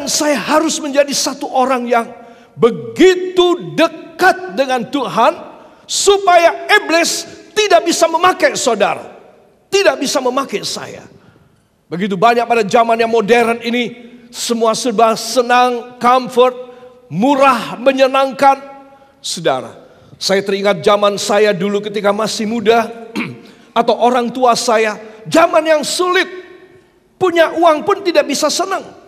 dan saya harus menjadi satu orang yang begitu dekat dengan Tuhan, supaya iblis tidak bisa memakai saudara, tidak bisa memakai saya. Begitu banyak pada zaman yang modern ini, semua serba senang, comfort, murah, menyenangkan. Saudara, saya teringat zaman saya dulu ketika masih muda, atau orang tua saya, zaman yang sulit, punya uang pun tidak bisa senang.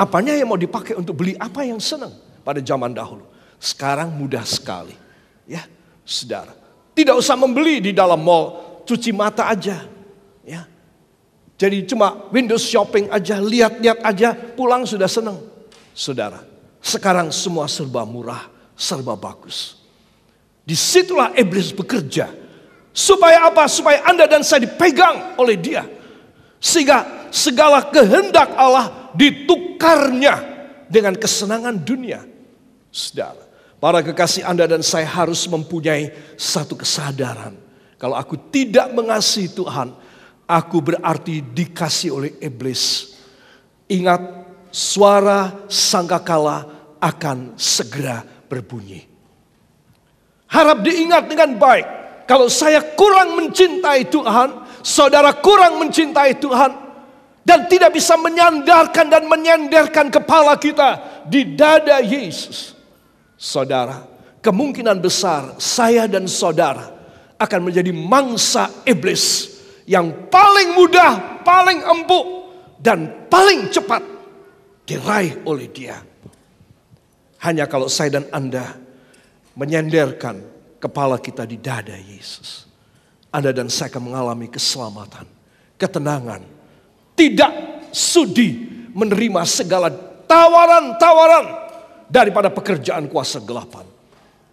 Apanya yang mau dipakai untuk beli apa yang senang pada zaman dahulu. Sekarang mudah sekali. Ya, saudara. Tidak usah membeli di dalam mall, cuci mata aja. Ya. Jadi cuma windows shopping aja, lihat-lihat aja, pulang sudah senang. Saudara, sekarang semua serba murah, serba bagus. Disitulah iblis bekerja. Supaya apa? Supaya Anda dan saya dipegang oleh dia. Sehingga segala kehendak Allah ditukarnya dengan kesenangan dunia. Saudara, para kekasih, Anda dan saya harus mempunyai satu kesadaran. Kalau aku tidak mengasihi Tuhan, aku berarti dikasih oleh iblis. Ingat, suara sangkakala akan segera berbunyi. Harap diingat dengan baik. Kalau saya kurang mencintai Tuhan, saudara kurang mencintai Tuhan, dan tidak bisa menyandarkan dan menyenderkan kepala kita di dada Yesus, saudara, kemungkinan besar saya dan saudara akan menjadi mangsa iblis yang paling mudah, paling empuk, dan paling cepat diraih oleh dia. Hanya kalau saya dan Anda menyenderkan kepala kita di dada Yesus, Anda dan saya akan mengalami keselamatan, ketenangan, tidak sudi menerima segala tawaran-tawaran daripada pekerjaan kuasa gelapan.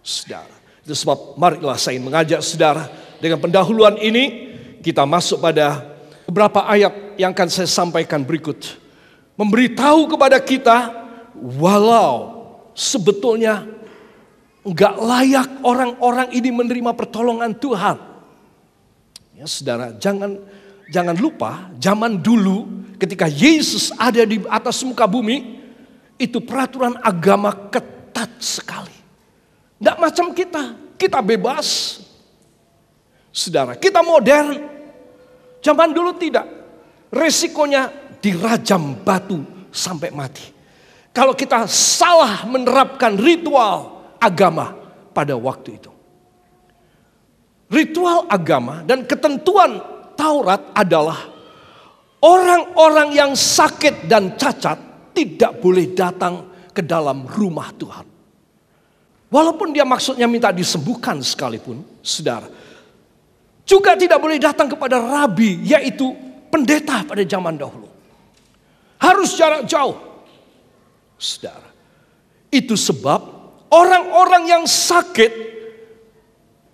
Saudara, itu sebab marilah saya mengajak saudara, dengan pendahuluan ini kita masuk pada beberapa ayat yang akan saya sampaikan berikut. Memberitahu kepada kita, walau sebetulnya enggak layak orang-orang ini menerima pertolongan Tuhan. Ya, saudara, jangan lupa, zaman dulu ketika Yesus ada di atas muka bumi, itu peraturan agama ketat sekali. Enggak macam kita bebas. Saudara, kita modern. Zaman dulu tidak. Resikonya dirajam batu sampai mati. Kalau kita salah menerapkan ritual agama pada waktu itu. Ritual agama dan ketentuan Taurat adalah orang-orang yang sakit dan cacat tidak boleh datang ke dalam rumah Tuhan. Walaupun dia maksudnya minta disembuhkan sekalipun, saudara, juga tidak boleh datang kepada rabi, yaitu pendeta pada zaman dahulu. Harus jarak jauh, saudara. Itu sebab orang-orang yang sakit,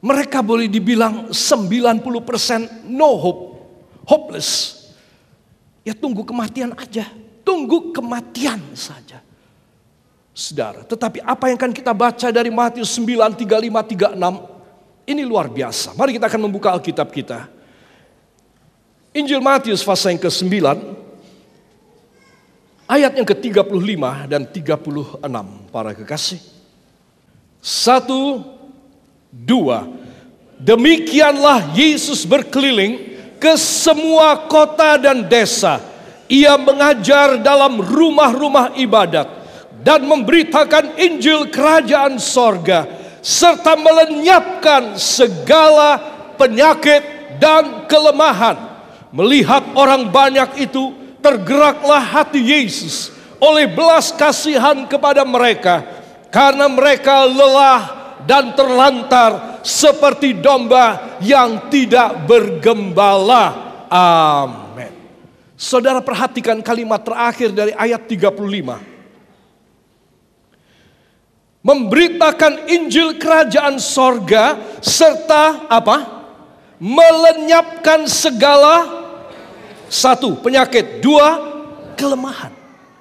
mereka boleh dibilang 90% no hope, hopeless. Ya tunggu kematian aja, tunggu kematian saja. Saudara, tetapi apa yang akan kita baca dari Matius 9, 35, 36, ini luar biasa. Mari kita akan membuka Alkitab kita. Injil Matius pasal yang ke-9, ayat yang ke-35 dan 36, para kekasih. 1, 2. Demikianlah Yesus berkeliling ke semua kota dan desa. Ia mengajar dalam rumah-rumah ibadat dan memberitakan Injil kerajaan sorga, serta melenyapkan segala penyakit dan kelemahan. Melihat orang banyak itu, tergeraklah hati Yesus oleh belas kasihan kepada mereka, karena mereka lelah dan terlantar seperti domba yang tidak bergembala. Amin. Saudara, perhatikan kalimat terakhir dari ayat 35. Memberitakan Injil kerajaan sorga, serta apa? Melenyapkan segala, 1, penyakit, 2, kelemahan.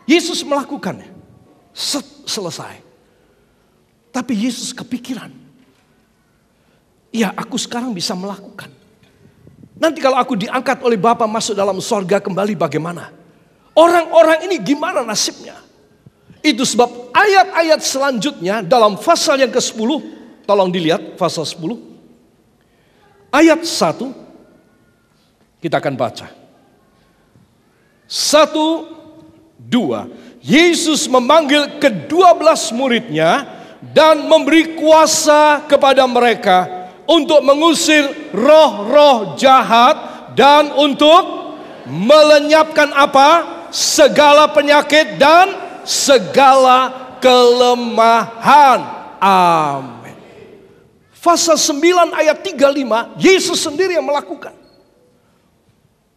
Yesus melakukannya. Selesai. Tapi Yesus kepikiran, ya aku sekarang bisa melakukan. Nanti kalau aku diangkat oleh Bapa masuk dalam sorga kembali, bagaimana? Orang-orang ini gimana nasibnya? Itu sebab ayat-ayat selanjutnya dalam pasal yang ke-10, tolong dilihat pasal 10. Ayat 1, kita akan baca. 1, 2. Yesus memanggil ke-12 muridnya dan memberi kuasa kepada mereka untuk mengusir roh-roh jahat dan untuk melenyapkan apa? Segala penyakit dan segala kelemahan. Amin. Pasal 9 ayat 35, Yesus sendiri yang melakukan.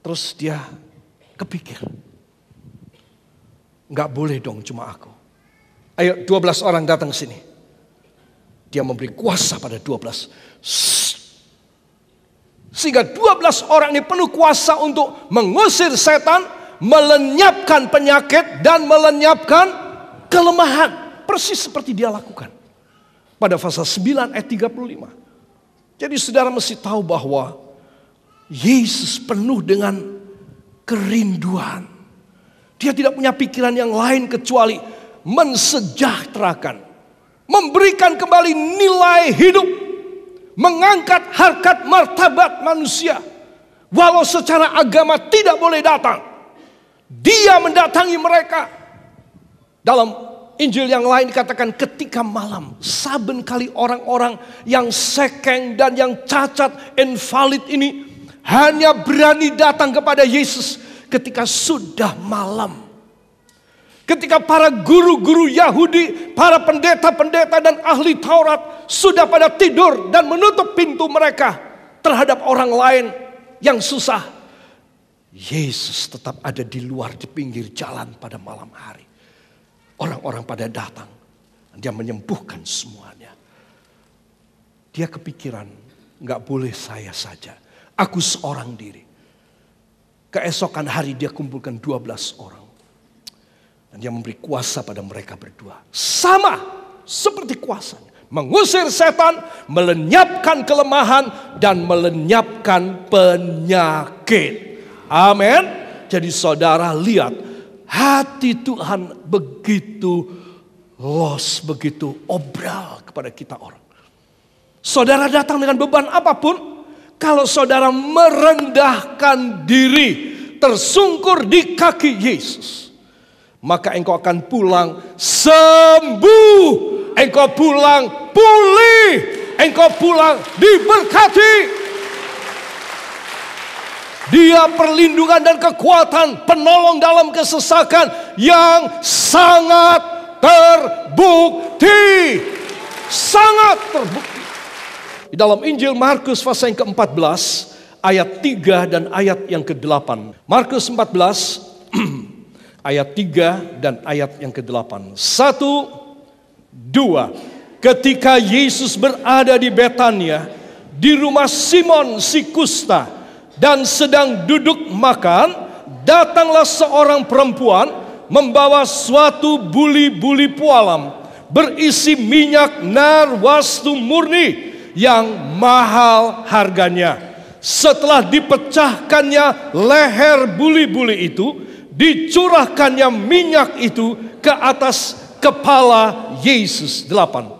Terus dia kepikir, nggak boleh dong cuma aku. Ayo 12 orang datang ke sini. Dia memberi kuasa pada 12. Sehingga 12 orang ini penuh kuasa untuk mengusir setan, melenyapkan penyakit dan melenyapkan kelemahan. Persis seperti dia lakukan pada pasal 9 ayat 35. Jadi saudara mesti tahu bahwa Yesus penuh dengan kerinduan. Dia tidak punya pikiran yang lain kecuali mensejahterakan, memberikan kembali nilai hidup, mengangkat harkat martabat manusia. Walau secara agama tidak boleh datang, dia mendatangi mereka. Dalam Injil yang lain dikatakan ketika malam, saben kali orang-orang yang sekeng dan yang cacat, invalid ini hanya berani datang kepada Yesus ketika sudah malam. Ketika para guru-guru Yahudi, para pendeta-pendeta dan ahli Taurat sudah pada tidur dan menutup pintu mereka terhadap orang lain yang susah, Yesus tetap ada di luar di pinggir jalan pada malam hari. Orang-orang pada datang, dia menyembuhkan semuanya. Dia kepikiran, nggak boleh saya saja, aku seorang diri. Keesokan hari dia kumpulkan 12 orang. Dan dia memberi kuasa pada mereka berdua. Sama seperti kuasanya. Mengusir setan, melenyapkan kelemahan, dan melenyapkan penyakit. Amin. Jadi saudara lihat, hati Tuhan begitu los, begitu obral kepada kita orang. Saudara datang dengan beban apapun, kalau saudara merendahkan diri, tersungkur di kaki Yesus, maka engkau akan pulang sembuh, engkau pulang pulih, engkau pulang diberkati. Dia perlindungan dan kekuatan, penolong dalam kesesakan yang sangat terbukti. Sangat terbukti. Di dalam Injil Markus pasal yang ke-14 ayat 3 dan ayat yang ke-8. Markus 14 ayat 3 dan ayat yang ke-8. 1, 2. Ketika Yesus berada di Betania, di rumah Simon si kusta, dan sedang duduk makan, datanglah seorang perempuan membawa suatu buli-buli pualam berisi minyak narwastu murni yang mahal harganya. Setelah dipecahkannya leher buli-buli itu, dicurahkannya minyak itu ke atas kepala Yesus. 8.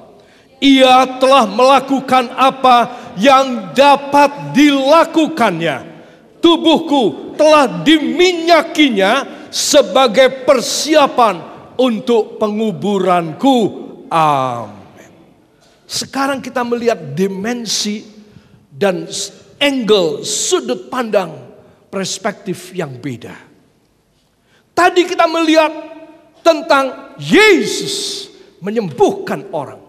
Ia telah melakukan apa yang dapat dilakukannya. Tubuhku telah diminyakinya sebagai persiapan untuk penguburanku. Amin. Sekarang kita melihat dimensi dan angle, sudut pandang, perspektif yang beda. Tadi kita melihat tentang Yesus menyembuhkan orang,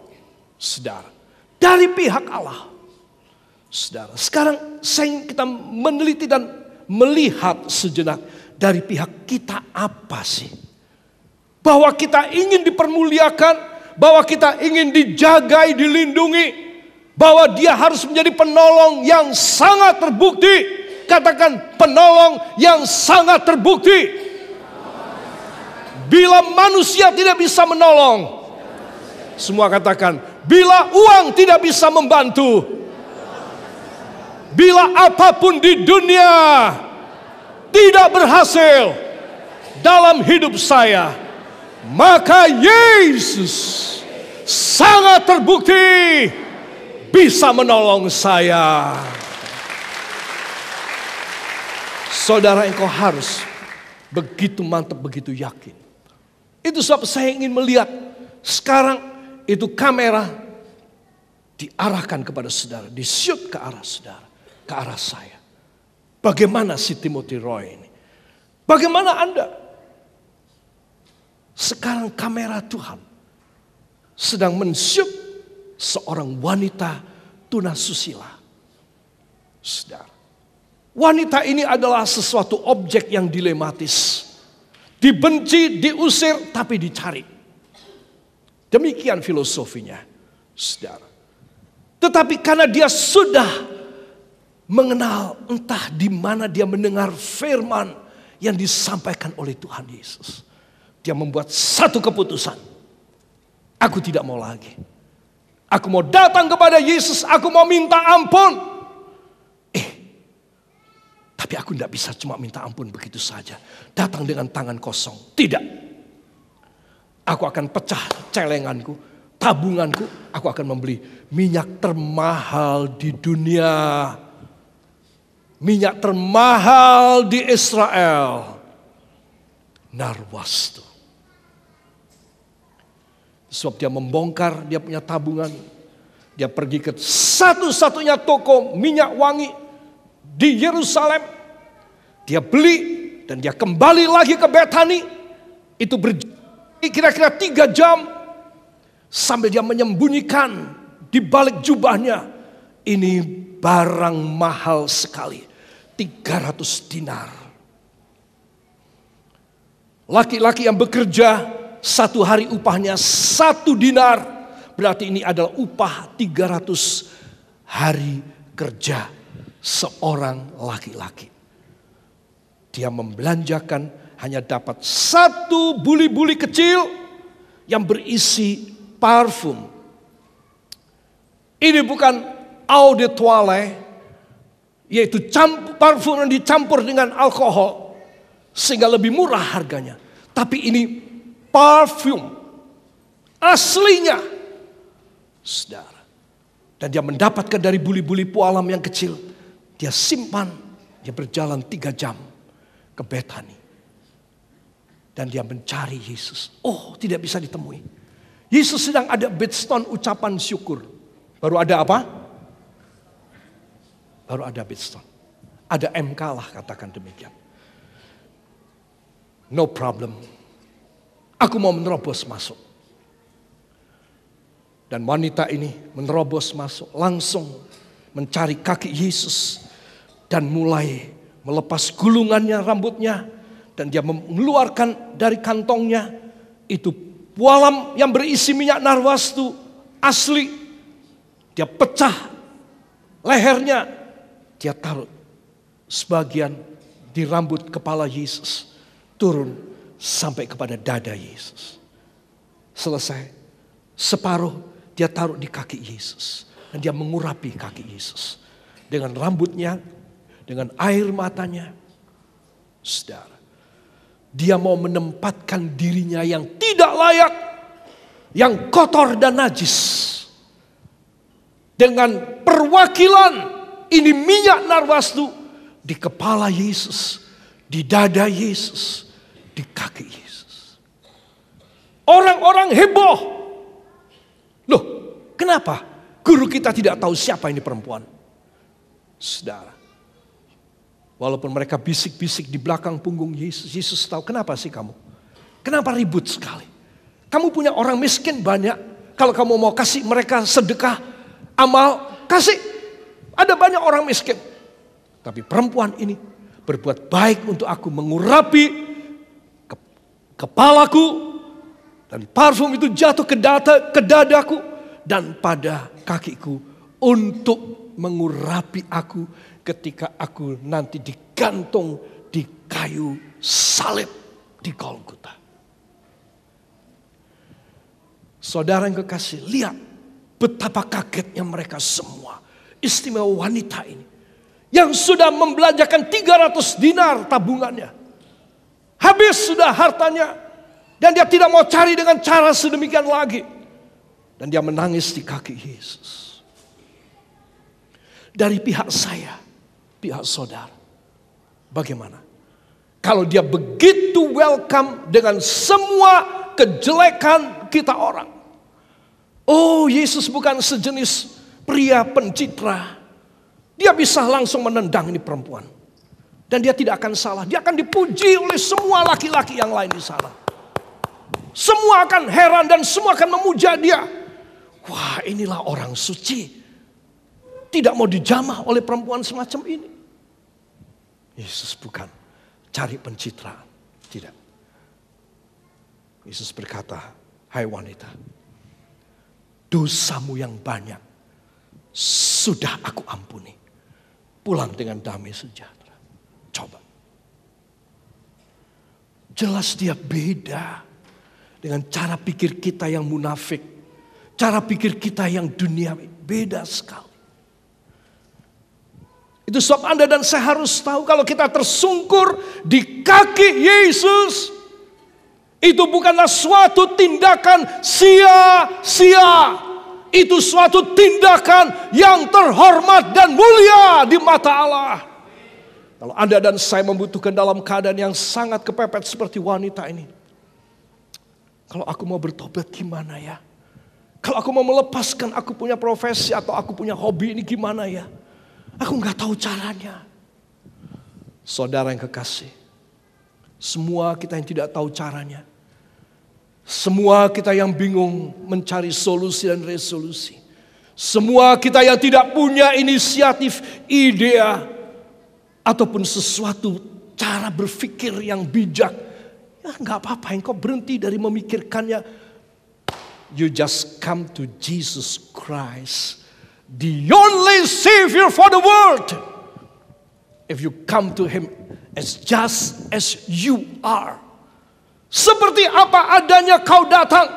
saudara, dari pihak Allah. Saudara, sekarang kita meneliti dan melihat sejenak dari pihak kita apa sih? Bahwa kita ingin dipermuliakan, bahwa kita ingin dijagai, dilindungi, bahwa dia harus menjadi penolong yang sangat terbukti. Katakan penolong yang sangat terbukti. Bila manusia tidak bisa menolong, semua katakan, bila uang tidak bisa membantu, bila apapun di dunia tidak berhasil dalam hidup saya, maka Yesus sangat terbukti bisa menolong saya. Saudara, engkau harus begitu mantap, begitu yakin. Itu sebab saya ingin melihat sekarang itu kamera diarahkan kepada saudara, di-shoot ke arah saudara, ke arah saya. Bagaimana si Timothy Roy ini? Bagaimana Anda? Sekarang kamera Tuhan sedang men-shoot seorang wanita tunasusila. Saudara, wanita ini adalah sesuatu objek yang dilematis. Dibenci, diusir, tapi dicari. Demikian filosofinya, saudara. Tetapi karena dia sudah mengenal, entah di mana dia mendengar firman yang disampaikan oleh Tuhan Yesus, dia membuat satu keputusan. Aku tidak mau lagi. Aku mau datang kepada Yesus, aku mau minta ampun. Tapi aku tidak bisa cuma minta ampun begitu saja. Datang dengan tangan kosong. Tidak. Aku akan pecah celenganku, tabunganku. Aku akan membeli minyak termahal di dunia. Minyak termahal di Israel. Narwastu. Sebab dia membongkar dia punya tabungan. Dia pergi ke satu-satunya toko minyak wangi di Yerusalem. Dia beli dan dia kembali lagi ke Betani. Itu berjalan kira-kira 3 jam. Sambil dia menyembunyikan di balik jubahnya. Ini barang mahal sekali. 300 dinar. Laki-laki yang bekerja 1 hari upahnya 1 dinar. Berarti ini adalah upah 300 hari kerja seorang laki-laki. Dia membelanjakan hanya dapat 1 buli-buli kecil yang berisi parfum. Ini bukan eau de toilette, yaitu parfum yang dicampur dengan alkohol sehingga lebih murah harganya. Tapi ini parfum aslinya, saudara. Dan dia mendapatkan dari buli-buli pualam yang kecil. Dia simpan, dia berjalan 3 jam ke Betani. Dan dia mencari Yesus. Oh, tidak bisa ditemui. Yesus sedang ada bedstone ucapan syukur. Baru ada apa? Baru ada bedstone. Ada MK lah, katakan demikian. No problem. Aku mau menerobos masuk. Dan wanita ini menerobos masuk. Langsung mencari kaki Yesus. Dan mulai melepas gulungannya rambutnya. Dan dia mengeluarkan dari kantongnya itu pualam yang berisi minyak narwastu asli. Dia pecah lehernya. Dia taruh sebagian di rambut kepala Yesus. Turun sampai kepada dada Yesus. Selesai. Separuh dia taruh di kaki Yesus. Dan dia mengurapi kaki Yesus. Dengan rambutnya, dengan air matanya. Saudara, dia mau menempatkan dirinya yang tidak layak, yang kotor dan najis. Dengan perwakilan ini minyak narwastu di kepala Yesus, di dada Yesus, di kaki Yesus. Orang-orang heboh. Loh, kenapa guru kita tidak tahu siapa ini perempuan? Saudara, walaupun mereka bisik-bisik di belakang punggung Yesus, Yesus tahu kenapa sih kamu? Kenapa ribut sekali? Kamu punya orang miskin banyak. Kalau kamu mau kasih mereka sedekah, amal, kasih. Ada banyak orang miskin. Tapi perempuan ini berbuat baik untuk aku, mengurapi kepalaku. Dan parfum itu jatuh ke dadaku dan pada kakiku untuk mengurapi aku ketika aku nanti digantung di kayu salib di Golgota. Saudara yang kekasih, lihat betapa kagetnya mereka semua. Istimewa wanita ini yang sudah membelanjakan 300 dinar tabungannya. Habis sudah hartanya. Dan dia tidak mau cari dengan cara sedemikian lagi. Dan dia menangis di kaki Yesus. Dari pihak saya, pihak saudara, bagaimana? Kalau dia begitu welcome dengan semua kejelekan kita orang. Oh, Yesus bukan sejenis pria pencitra. Dia bisa langsung menendang ini perempuan. Dan dia tidak akan salah. Dia akan dipuji oleh semua laki-laki yang lain di sana. Semua akan heran dan semua akan memuja dia. Wah, inilah orang suci. Tidak mau dijamah oleh perempuan semacam ini. Yesus bukan cari pencitraan. Tidak. Yesus berkata, hai wanita, dosamu yang banyak sudah aku ampuni. Pulang dengan damai sejahtera. Coba. Jelas dia beda dengan cara pikir kita yang munafik. Cara pikir kita yang duniawi. Beda sekali. Itu sebab Anda dan saya harus tahu kalau kita tersungkur di kaki Yesus. Itu bukanlah suatu tindakan sia-sia. Itu suatu tindakan yang terhormat dan mulia di mata Allah. Kalau Anda dan saya membutuhkan dalam keadaan yang sangat kepepet seperti wanita ini. Kalau aku mau bertobat gimana ya? Kalau aku mau melepaskan aku punya profesi atau aku punya hobi ini gimana ya? Aku nggak tahu caranya. Saudara yang kekasih, semua kita yang tidak tahu caranya, semua kita yang bingung mencari solusi dan resolusi, semua kita yang tidak punya inisiatif, ide, ataupun sesuatu cara berpikir yang bijak, ya nggak apa-apa, engkau berhenti dari memikirkannya. You just come to Jesus Christ, the only Savior for the world. If you come to Him as just as you are, seperti apa adanya kau datang,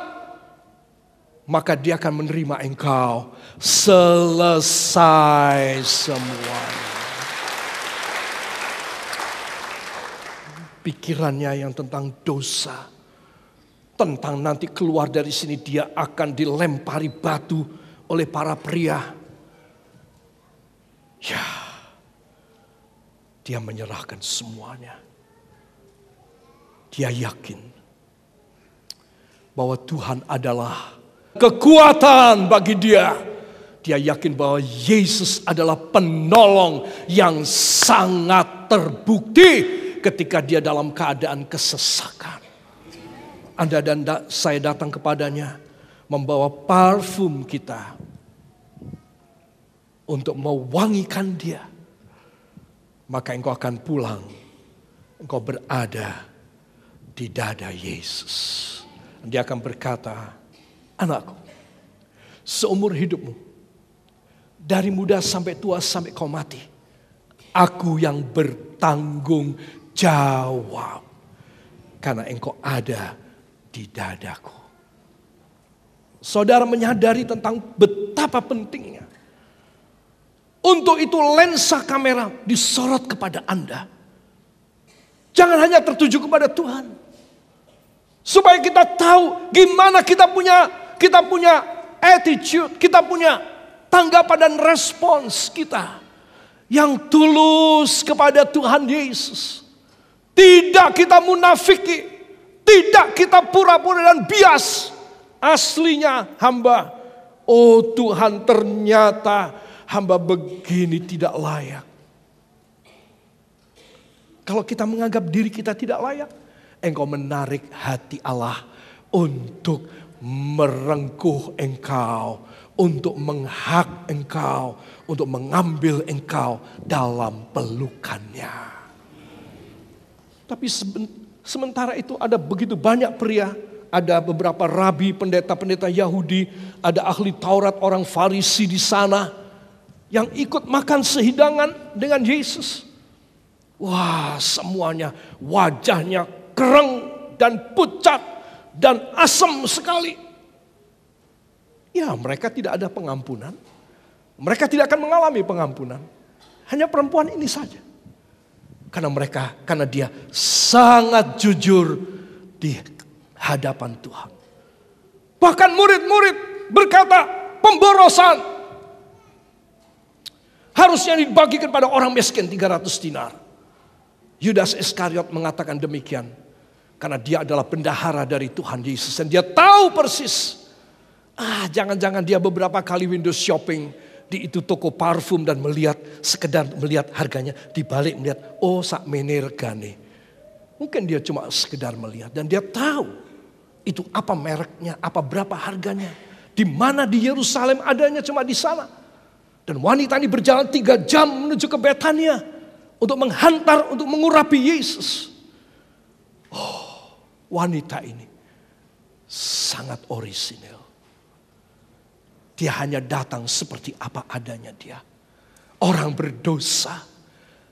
maka Dia akan menerima engkau. Selesai semuanya. Pikirannya yang tentang dosa, tentang nanti keluar dari sini dia akan dilempari batu oleh para pria. Ya, dia menyerahkan semuanya. Dia yakin bahwa Tuhan adalah kekuatan bagi dia. Dia yakin bahwa Yesus adalah penolong yang sangat terbukti ketika dia dalam keadaan kesesakan. Anda dan saya datang kepadanya membawa parfum kita untuk mewangikan dia. Maka engkau akan pulang. Engkau berada di dada Yesus. Dia akan berkata, anakku, seumur hidupmu, dari muda sampai tua sampai kau mati, aku yang bertanggung jawab. Karena engkau ada di dadaku. Saudara menyadari tentang betapa pentingnya. Untuk itu lensa kamera disorot kepada Anda. Jangan hanya tertuju kepada Tuhan. Supaya kita tahu gimana kita punya attitude, kita punya tanggapan dan respons kita yang tulus kepada Tuhan Yesus. Tidak kita munafiki, tidak kita pura-pura dan bias. Aslinya hamba, oh Tuhan ternyata hamba begini tidak layak. Kalau kita menganggap diri kita tidak layak, engkau menarik hati Allah untuk merengkuh engkau, untuk menghak engkau, untuk mengambil engkau dalam pelukannya. Tapi sementara itu ada begitu banyak pria, ada beberapa rabi, pendeta-pendeta Yahudi, ada ahli Taurat, orang Farisi di sana yang ikut makan sehidangan dengan Yesus. Wah, semuanya wajahnya kereng dan pucat dan asam sekali. Ya, mereka tidak ada pengampunan. Mereka tidak akan mengalami pengampunan. Hanya perempuan ini saja. Karena dia sangat jujur di hadapan Tuhan. Bahkan murid-murid berkata, pemborosan harusnya dibagikan pada orang miskin 300 dinar. Yudas Iskariot mengatakan demikian karena dia adalah bendahara dari Tuhan Yesus dan dia tahu persis. Jangan-jangan dia beberapa kali window shopping di itu toko parfum dan sekedar melihat harganya, dibalik melihat, oh sak menergane. Mungkin dia cuma sekedar melihat dan dia tahu itu apa mereknya, apa berapa harganya, di mana di Yerusalem adanya cuma di sana. Dan wanita ini berjalan 3 jam menuju ke Betania untuk menghantar, untuk mengurapi Yesus. Oh, wanita ini sangat orisinil. Dia hanya datang seperti apa adanya dia. Orang berdosa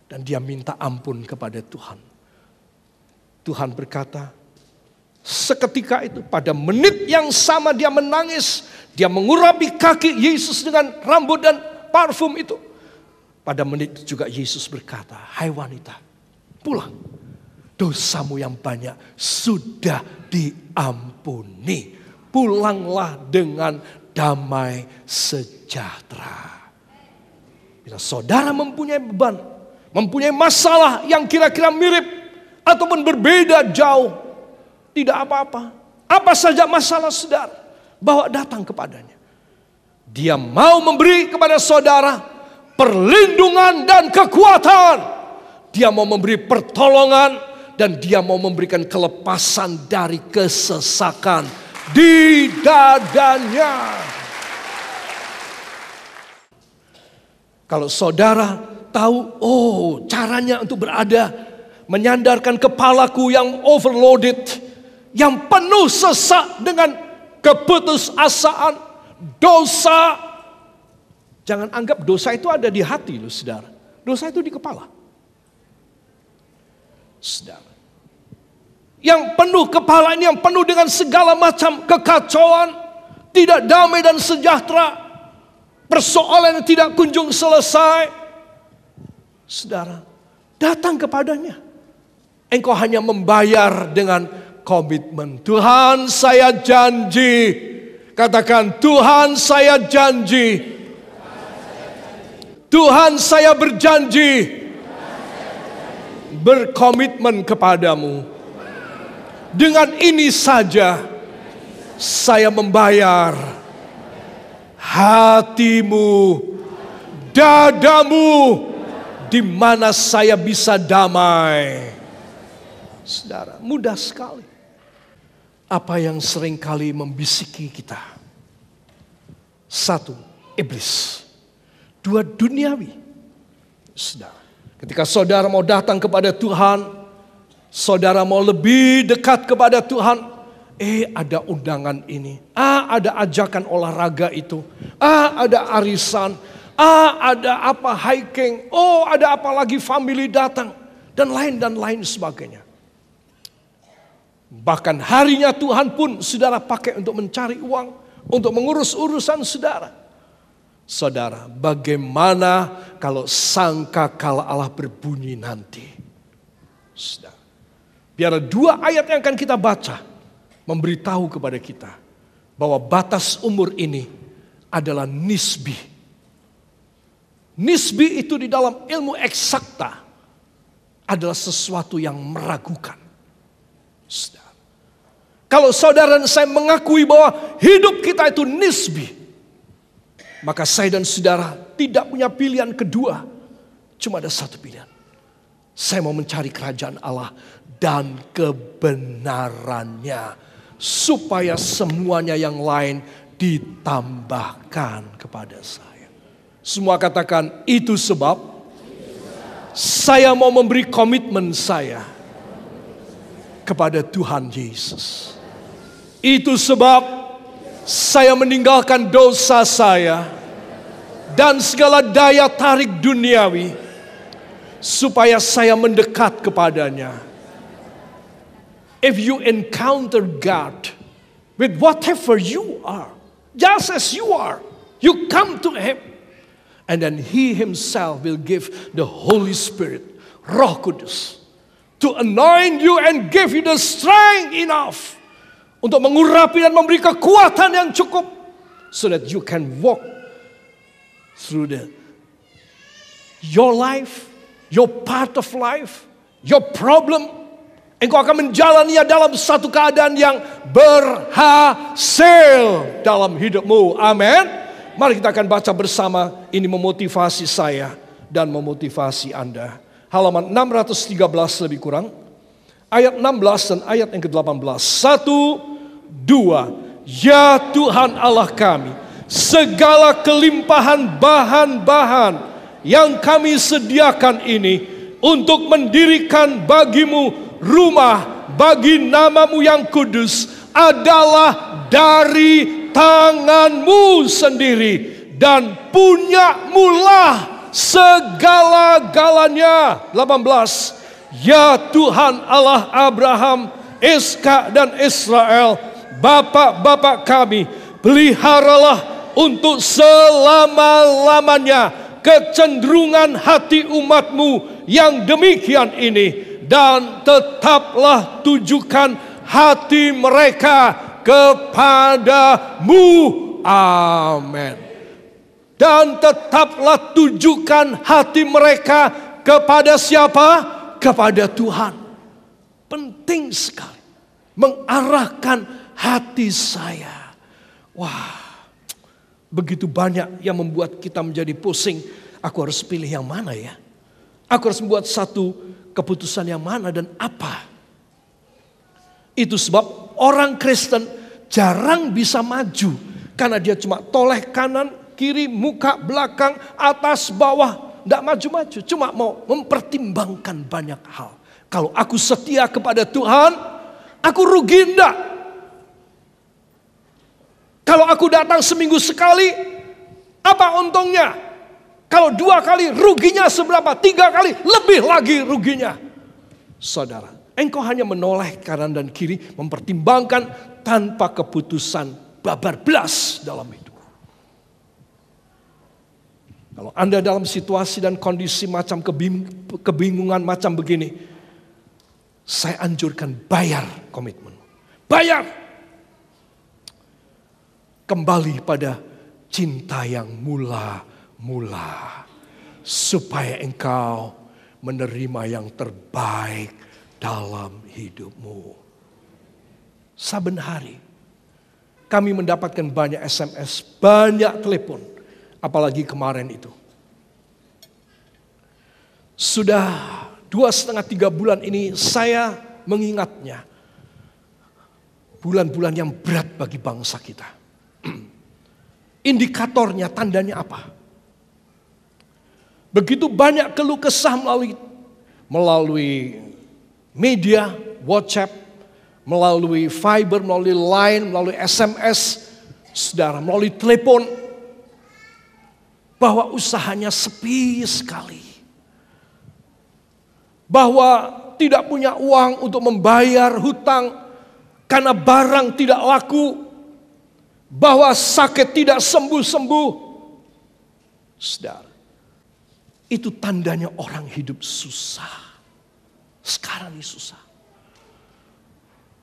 dan dia minta ampun kepada Tuhan. Tuhan berkata, seketika itu pada menit yang sama dia menangis. Dia mengurapi kaki Yesus dengan rambut dan parfum itu. Pada menit itu juga Yesus berkata, hai wanita, pulang. Dosamu yang banyak sudah diampuni. Pulanglah dengan damai sejahtera. Bila saudara mempunyai beban, mempunyai masalah yang kira-kira mirip ataupun berbeda jauh, tidak apa-apa. Apa saja masalah saudara, bawa datang kepadanya. Dia mau memberi kepada saudara perlindungan dan kekuatan. Dia mau memberi pertolongan dan dia mau memberikan kelepasan dari kesesakan di dadanya. Kalau saudara tahu, oh caranya untuk berada, menyandarkan kepalaku yang overloaded, yang penuh sesak dengan keputusasaan, dosa. Jangan anggap dosa itu ada di hati loh saudara. Dosa itu di kepala. Saudara. Yang penuh kepala ini, yang penuh dengan segala macam kekacauan, tidak damai dan sejahtera, persoalan yang tidak kunjung selesai. Saudara, datang kepadanya. Engkau hanya membayar dengan komitmen. Tuhan saya janji. Katakan, Tuhan saya janji. Tuhan saya berjanji berkomitmen kepadamu. Dengan ini saja saya membayar hatimu, dadamu, di mana saya bisa damai. Saudara, mudah sekali. Apa yang seringkali membisiki kita? 1, iblis. 2, duniawi. Saudara, ketika saudara mau datang kepada Tuhan, saudara mau lebih dekat kepada Tuhan, ada undangan ini, ada ajakan olahraga itu, ada arisan, ada apa hiking, ada apa lagi family datang, dan lain sebagainya. Bahkan harinya Tuhan pun saudara pakai untuk mencari uang, untuk mengurus urusan saudara. Saudara, bagaimana kalau sangkakala Allah berbunyi nanti? Saudara, biar 2 ayat yang akan kita baca memberitahu kepada kita bahwa batas umur ini adalah nisbi. Nisbi itu di dalam ilmu eksakta adalah sesuatu yang meragukan. Saudara, kalau saudara dan saya mengakui bahwa hidup kita itu nisbi, maka saya dan saudara tidak punya pilihan kedua. Cuma ada 1 pilihan. Saya mau mencari kerajaan Allah dan kebenarannya. Supaya semuanya yang lain ditambahkan kepada saya. Semua katakan, itu sebab saya mau memberi komitmen saya kepada Tuhan Yesus. Itu sebab saya meninggalkan dosa saya dan segala daya tarik duniawi supaya saya mendekat kepadanya. If you encounter God with whatever you are, just as you are, you come to Him, and then He Himself will give the Holy Spirit, Roh Kudus, to anoint you and give you the strength enough untuk mengurapi dan memberi kekuatan yang cukup, so that you can walk through your life, your part of life, your problem. Engkau akan menjalaninya dalam satu keadaan yang berhasil dalam hidupmu. Amin. Mari kita akan baca bersama. Ini memotivasi saya dan memotivasi Anda. Halaman 613 lebih kurang. Ayat 16 dan ayat yang ke-18. 1, 2. Ya Tuhan Allah kami, segala kelimpahan bahan-bahan yang kami sediakan ini untuk mendirikan bagimu rumah bagi namamu yang kudus adalah dari tanganmu sendiri dan punyamulah segala-galanya. 18. Ya Tuhan Allah Abraham, Ishak dan Israel, bapak-bapak kami, peliharalah untuk selama-lamanya kecenderungan hati umatmu yang demikian ini, dan tetaplah tujukan hati mereka kepadamu. Amin. Dan tetaplah tujukan hati mereka kepada siapa? Kepada Tuhan. Penting sekali mengarahkan hati saya. Wah, begitu banyak yang membuat kita menjadi pusing. Aku harus pilih yang mana ya? Aku harus membuat satu keputusan yang mana dan apa? Itu sebab orang Kristen jarang bisa maju. Karena dia cuma toleh kanan, kiri, muka, belakang, atas, bawah. Tidak maju-maju, cuma mau mempertimbangkan banyak hal. Kalau aku setia kepada Tuhan, aku rugi enggak? Kalau aku datang seminggu sekali, apa untungnya? Kalau 2 kali, ruginya seberapa? 3 kali, lebih lagi ruginya. Saudara, engkau hanya menoleh kanan dan kiri, mempertimbangkan tanpa keputusan babar belas dalam hidup. Kalau Anda dalam situasi dan kondisi macam kebingungan macam begini, saya anjurkan bayar komitmen. Bayar. Kembali pada cinta yang mula-mula. Supaya engkau menerima yang terbaik dalam hidupmu. Saben hari kami mendapatkan banyak SMS, banyak telepon. Apalagi kemarin itu. Sudah 2,5-3 bulan ini saya mengingatnya. Bulan-bulan yang berat bagi bangsa kita. Indikatornya, tandanya apa? Begitu banyak keluh kesah melalui media, WhatsApp, melalui Viber, melalui Line, melalui SMS, saudara, melalui telepon. Bahwa usahanya sepi sekali. Bahwa tidak punya uang untuk membayar hutang karena barang tidak laku. Bahwa sakit tidak sembuh-sembuh. Saudara, itu tandanya orang hidup susah. Sekarang ini susah.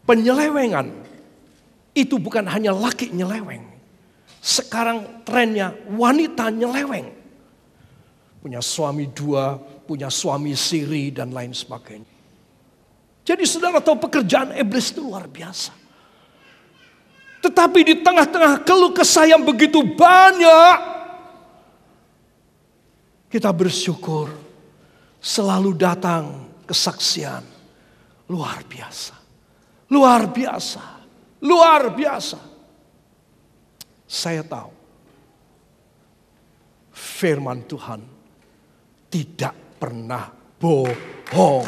Penyelewengan itu bukan hanya laki nyeleweng. Sekarang trennya wanita nyeleweng. Punya suami 2, punya suami siri dan lain sebagainya. Jadi saudara tahu pekerjaan iblis itu luar biasa. Tetapi di tengah-tengah keluh kesah yang begitu banyak, kita bersyukur selalu datang kesaksian. Luar biasa. Luar biasa. Luar biasa. Saya tahu firman Tuhan tidak pernah bohong.